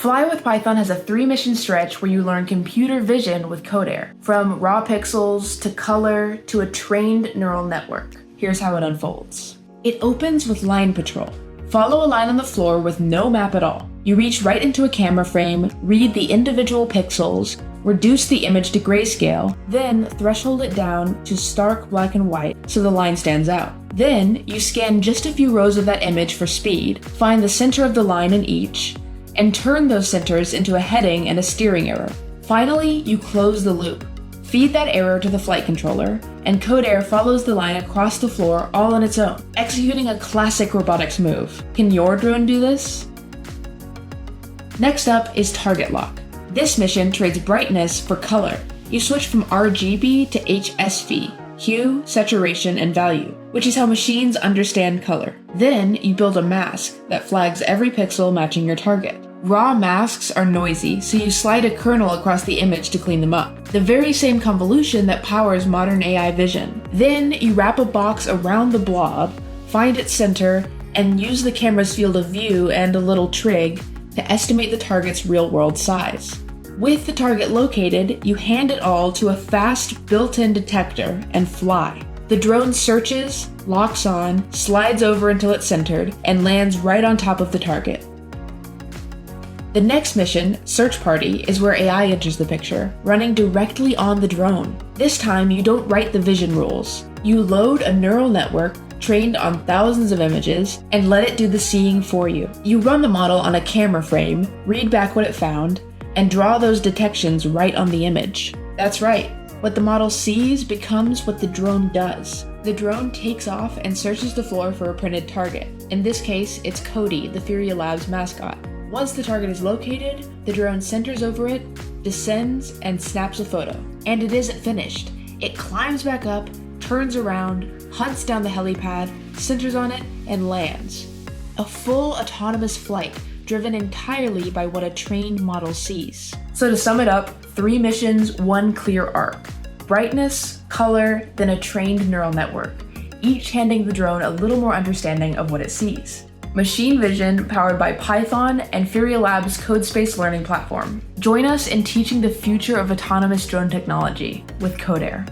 Fly with Python has a 3-mission stretch where you learn computer vision with CodeAIR, from raw pixels to color to a trained neural network. Here's how it unfolds. It opens with line patrol. Follow a line on the floor with no map at all. You reach right into a camera frame, read the individual pixels, reduce the image to grayscale, then threshold it down to stark black and white so the line stands out. Then you scan just a few rows of that image for speed, find the center of the line in each, and turn those centers into a heading and a steering error. Finally, you close the loop. Feed that error to the flight controller, and CodeAIR follows the line across the floor all on its own, executing a classic robotics move. Can your drone do this? Next up is target lock. This mission trades brightness for color. You switch from RGB to HSV, hue, saturation, and value, which is how machines understand color. Then you build a mask that flags every pixel matching your target. Raw masks are noisy, so you slide a kernel across the image to clean them up. The very same convolution that powers modern AI vision. Then you wrap a box around the blob, find its center, and use the camera's field of view and a little trig to estimate the target's real-world size. With the target located, you hand it all to a fast built-in detector and fly. The drone searches, locks on, slides over until it's centered, and lands right on top of the target. The next mission, Search Party, is where AI enters the picture, running directly on the drone. This time, you don't write the vision rules. You load a neural network trained on thousands of images and let it do the seeing for you. You run the model on a camera frame, read back what it found, and draw those detections right on the image. That's right. What the model sees becomes what the drone does. The drone takes off and searches the floor for a printed target. In this case, it's Cody, the Firia Labs mascot. Once the target is located, the drone centers over it, descends, and snaps a photo. And it isn't finished. It climbs back up, turns around, hunts down the helipad, centers on it, and lands. A full autonomous flight, driven entirely by what a trained model sees. So to sum it up, 3 missions, 1 clear arc. Brightness, color, then a trained neural network, each handing the drone a little more understanding of what it sees. Machine vision powered by Python and Firia Labs' code-space learning platform. Join us in teaching the future of autonomous drone technology with CodeAIR.